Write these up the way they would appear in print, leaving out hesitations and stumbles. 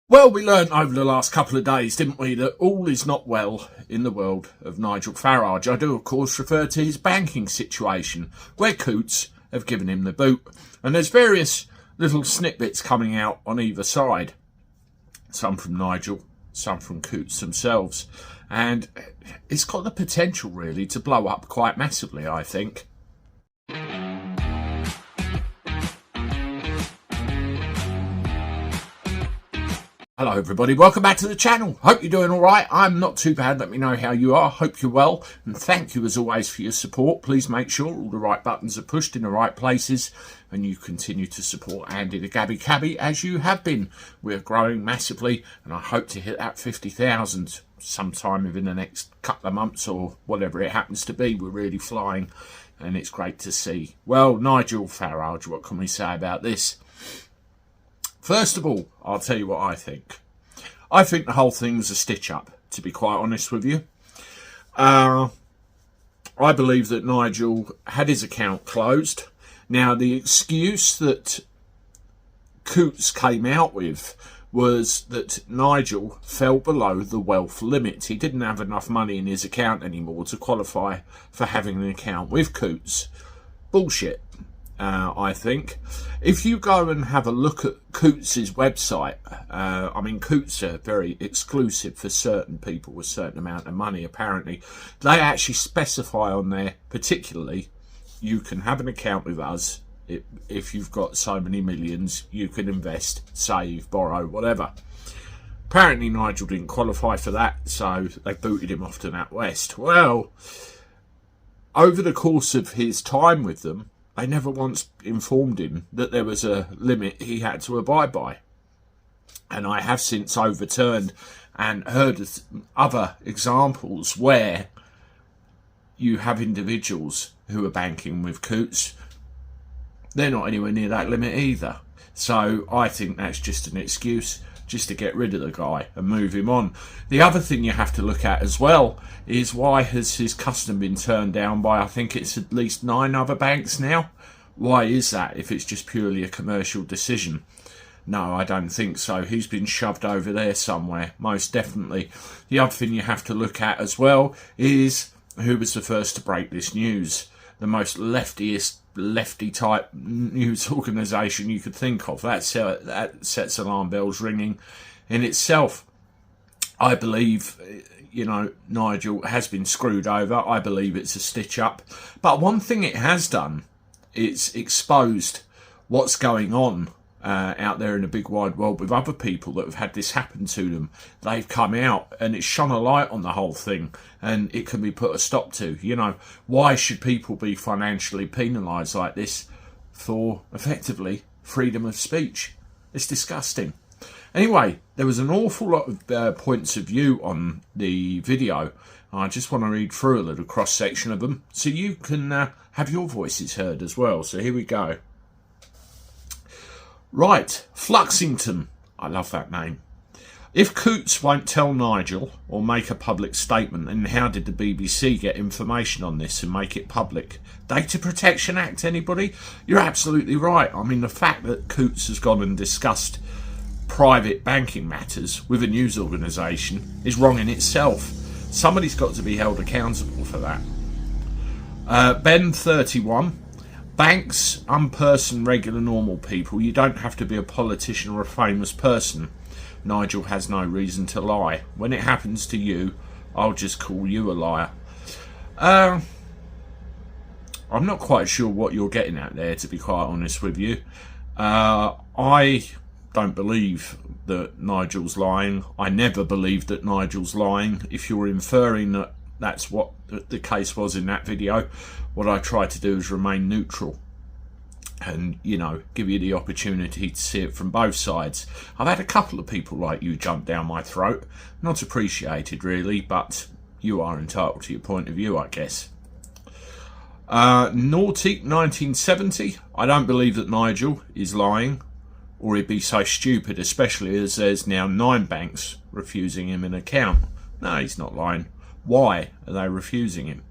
Well, we learned over the last couple of days, didn't we, that all is not well in the world of Nigel Farage. I do, of course, refer to his banking situation, where Coots have given him the boot. And there's various little snippets coming out on either side. Some from Nigel, some from Coots themselves. And it's got the potential, really, to blow up quite massively, I think. Hello everybody, welcome back to the channel. Hope you're doing alright. I'm not too bad, let me know how you are. Hope you're well, and thank you as always for your support. Please make sure all the right buttons are pushed in the right places and you continue to support Andy the Cabby as you have been. We're growing massively and I hope to hit that 50,000 sometime within the next couple of months or whatever it happens to be. We're really flying and it's great to see. Well, Nigel Farage, what can we say about this? First of all, I'll tell you what I think. I think the whole thing's a stitch-up, to be quite honest with you. I believe that Nigel had his account closed. Now, the excuse that Coots came out with was that Nigel fell below the wealth limit. He didn't have enough money in his account anymore to qualify for having an account with Coots. Bullshit. I think. If you go and have a look at Coots' website, I mean, Coots are very exclusive for certain people with a certain amount of money, apparently. They actually specify on there, particularly, you can have an account with us. If you've got so many millions, you can invest, save, borrow, whatever. Apparently, Nigel didn't qualify for that, so they booted him off to NatWest. Well, over the course of his time with them, they never once informed him that there was a limit he had to abide by. And I have since overturned and heard of other examples where you have individuals who are banking with Coots. They're not anywhere near that limit either. So I think that's just an excuse just to get rid of the guy and move him on. The other thing you have to look at as well is why has his custom been turned down by, I think it's at least 9 other banks now? Why is that if it's just purely a commercial decision? No, I don't think so. He's been shoved over there somewhere, most definitely. The other thing you have to look at as well is who was the first to break this news. The most lefty type news organisation you could think of. That sets alarm bells ringing in itself. I believe, you know, Nigel has been screwed over. I believe it's a stitch up. But one thing it has done, it's exposed what's going on out there in the big wide world with other people that have had this happen to them. They've come out and it's shone a light on the whole thing and it can be put a stop to. You know, why should people be financially penalised like this for effectively freedom of speech? It's disgusting. Anyway, there was an awful lot of points of view on the video. I just want to read through a little cross section of them so you can have your voices heard as well. So here we go. Right, Fluxington. I love that name. If Coots won't tell Nigel or make a public statement, then how did the BBC get information on this and make it public? Data Protection Act, anybody? You're absolutely right. I mean, the fact that Coots has gone and discussed private banking matters with a news organisation is wrong in itself. Somebody's got to be held accountable for that. Ben 31. Banks unperson regular normal people. You don't have to be a politician or a famous person. Nigel has no reason to lie. When it happens to you, I'll just call you a liar. I'm not quite sure what you're getting at there, to be quite honest with you. I don't believe that Nigel's lying. I never believed that Nigel's lying. If you're inferring that that's what the case was in that video, what I try to do is remain neutral and, you know, give you the opportunity to see it from both sides. I've had a couple of people like you jump down my throat. Not appreciated, really, but you are entitled to your point of view, I guess. Naughty 1970. I don't believe that Nigel is lying, or he'd be so stupid, especially as there's now 9 banks refusing him an account. No, he's not lying. Why are they refusing him?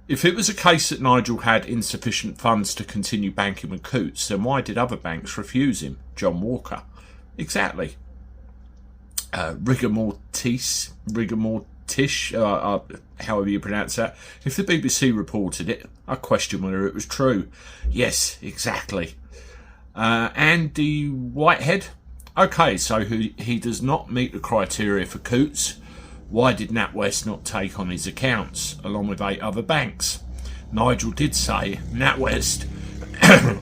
If it was a case that Nigel had insufficient funds to continue banking with Coutts, then why did other banks refuse him? John Walker. Exactly. Rigor mortis, however you pronounce that. If the BBC reported it, I question whether it was true. Yes, exactly. Andy Whitehead. Okay, so he does not meet the criteria for Coutts. Why did NatWest not take on his accounts, along with 8 other banks? Nigel did say NatWest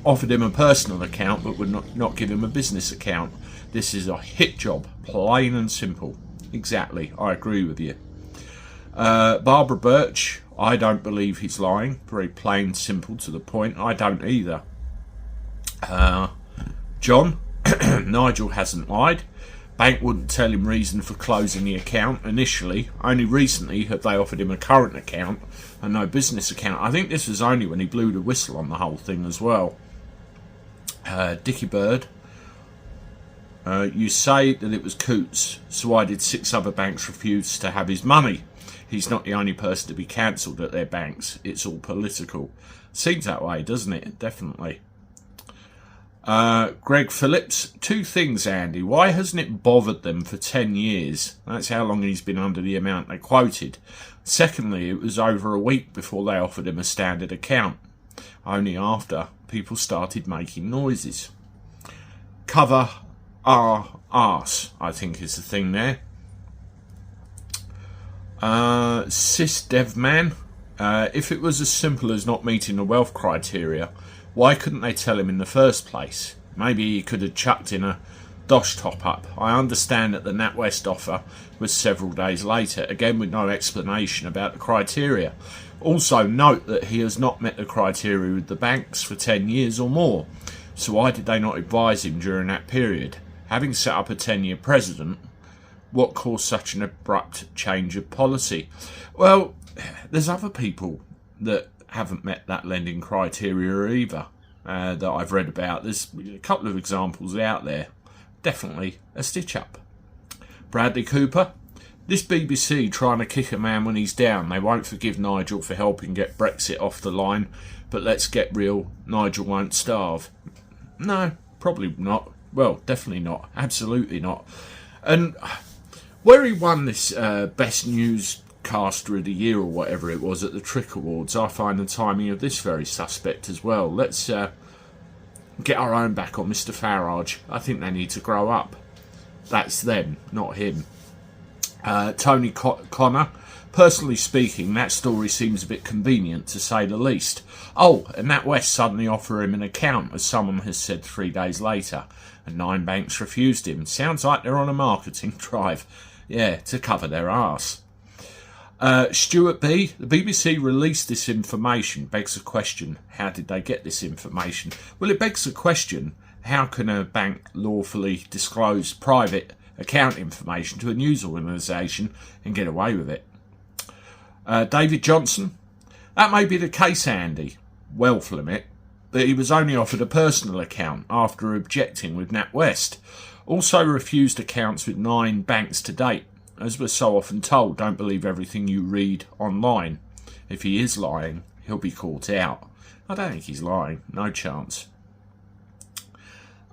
offered him a personal account, but would not give him a business account. This is a hit job, plain and simple. Exactly, I agree with you. Barbara Birch, I don't believe he's lying. Very plain, simple, to the point. I don't either. John, Nigel hasn't lied. Bank wouldn't tell him reason for closing the account initially. Only recently have they offered him a current account and no business account. I think this was only when he blew the whistle on the whole thing as well. Dickie Bird, you say that it was Coutts, so why did 6 other banks refuse to have his money? He's not the only person to be cancelled at their banks. It's all political. Seems that way, doesn't it? Definitely. Greg Phillips, 2 things, Andy. Why hasn't it bothered them for 10 years? That's how long he's been under the amount they quoted. Secondly, it was over a week before they offered him a standard account. Only after people started making noises. Cover our arse, I think is the thing there. Sis Devman, if it was as simple as not meeting the wealth criteria, why couldn't they tell him in the first place? Maybe he could have chucked in a dosh top-up. I understand that the NatWest offer was several days later, again with no explanation about the criteria. Also note that he has not met the criteria with the banks for 10 years or more. So why did they not advise him during that period? Having set up a 10-year precedent, what caused such an abrupt change of policy? Well, there's other people that haven't met that lending criteria either that I've read about. There's a couple of examples out there. Definitely a stitch up. Bradley Cooper, this BBC trying to kick a man when he's down. They won't forgive Nigel for helping get Brexit off the line, but let's get real, Nigel won't starve. No, probably not. Well, definitely not. Absolutely not. And where he won this Best Newscaster of the Year or whatever it was at the Trick Awards, I find the timing of this very suspect as well. Let's get our own back on Mr. Farage. I think they need to grow up. That's them, not him. Tony Connor, personally speaking, that story seems a bit convenient to say the least. Oh, and NatWest suddenly offer him an account, as someone has said 3 days later, and 9 banks refused him. Sounds like they're on a marketing drive. Yeah, to cover their arse. Stuart B, the BBC released this information. Begs the question, how did they get this information? Well, it begs the question, how can a bank lawfully disclose private account information to a news organisation and get away with it? David Johnson, that may be the case, Andy. Wealth limit, but he was only offered a personal account after objecting with NatWest. Also refused accounts with 9 banks to date. As we're so often told, don't believe everything you read online. If he is lying, he'll be caught out. I don't think he's lying. No chance.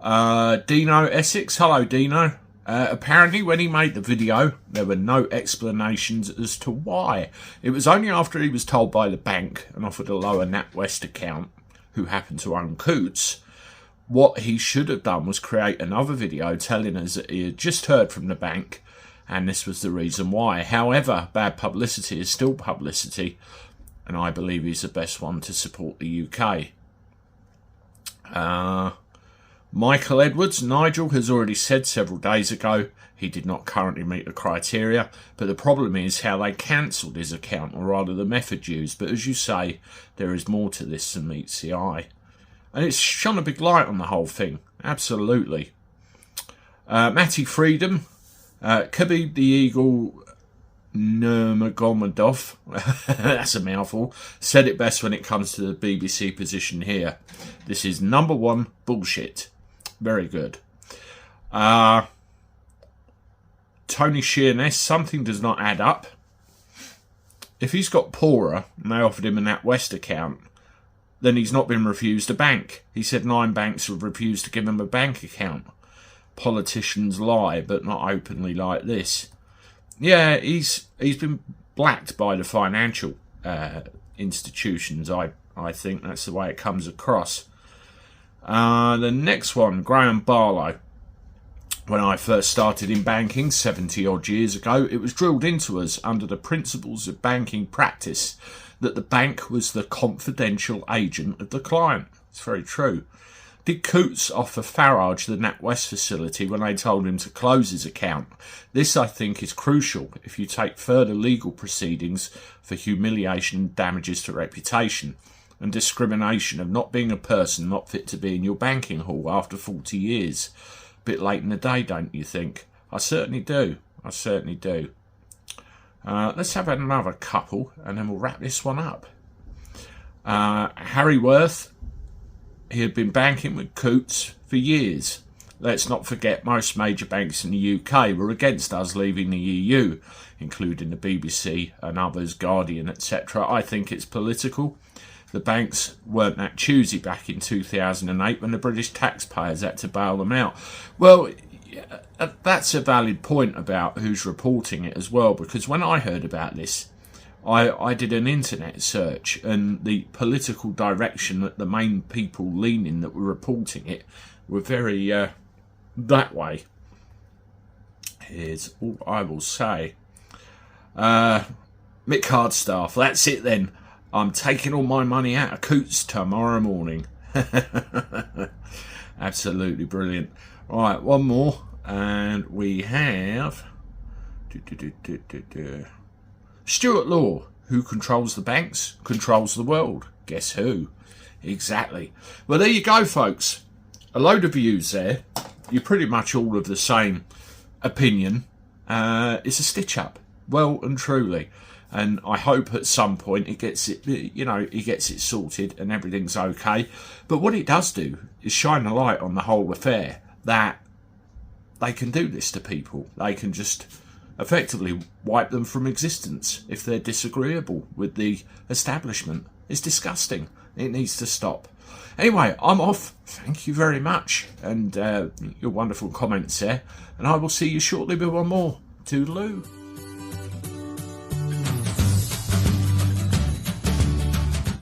Dino Essex. Hello, Dino. Apparently, when he made the video, there were no explanations as to why. It was only after he was told by the bank and offered a lower NatWest account, who happened to own Coutts. What he should have done was create another video telling us that he had just heard from the bank and this was the reason why. However, bad publicity is still publicity, and I believe he's the best one to support the UK. Michael Edwards, Nigel has already said several days ago he did not currently meet the criteria, but the problem is how they cancelled his account, or rather the method used. But as you say, there is more to this than meets the eye. And it's shone a big light on the whole thing, absolutely. Matty Freedom, Cabby the Eagle Nurmagomedov, that's a mouthful, said it best when it comes to the BBC position here. This is number one bullshit. Very good. Tony Sheerness, something does not add up. if he's got poorer and they offered him a NatWest account, then he's not been refused a bank. He said 9 banks have refused to give him a bank account. Politicians lie, but not openly like this. Yeah, he's been blacked by the financial institutions. I think that's the way it comes across. The next one, Graham Barlow. When I first started in banking 70 odd years ago, it was drilled into us under the principles of banking practice that the bank was the confidential agent of the client. It's very true. Did Coots offer Farage the NatWest facility when they told him to close his account? This, I think, is crucial if you take further legal proceedings for humiliation and damages to reputation and discrimination of not being a person not fit to be in your banking hall after 40 years. Bit late in the day, don't you think? I certainly do. I certainly do. Let's have another couple and then we'll wrap this one up. Harry Worth, he had been banking with Coots for years. Let's not forget most major banks in the UK were against us leaving the EU, including the BBC and others, Guardian, etc. I think it's political. The banks weren't that choosy back in 2008 when the British taxpayers had to bail them out. Well, that's a valid point about who's reporting it as well, because when I heard about this, I did an internet search, and the political direction that the main people leaning that were reporting it were very that way. Here's all I will say. Mick Hardstaff, that's it then. I'm taking all my money out of Coots tomorrow morning. Absolutely brilliant. Right, one more. And we have Stuart Law. Who controls the banks? Controls the world. Guess who? Exactly. Well, there you go, folks. A load of views there. You're pretty much all of the same opinion. It's a stitch-up. Well and truly. And I hope at some point it gets it, he gets it sorted and everything's okay. But what it does do is shine a light on the whole affair, that they can do this to people. They can just effectively wipe them from existence if they're disagreeable with the establishment. It's disgusting. It needs to stop. Anyway, I'm off. Thank you very much. And your wonderful comments there. And I will see you shortly with one more. Toodaloo.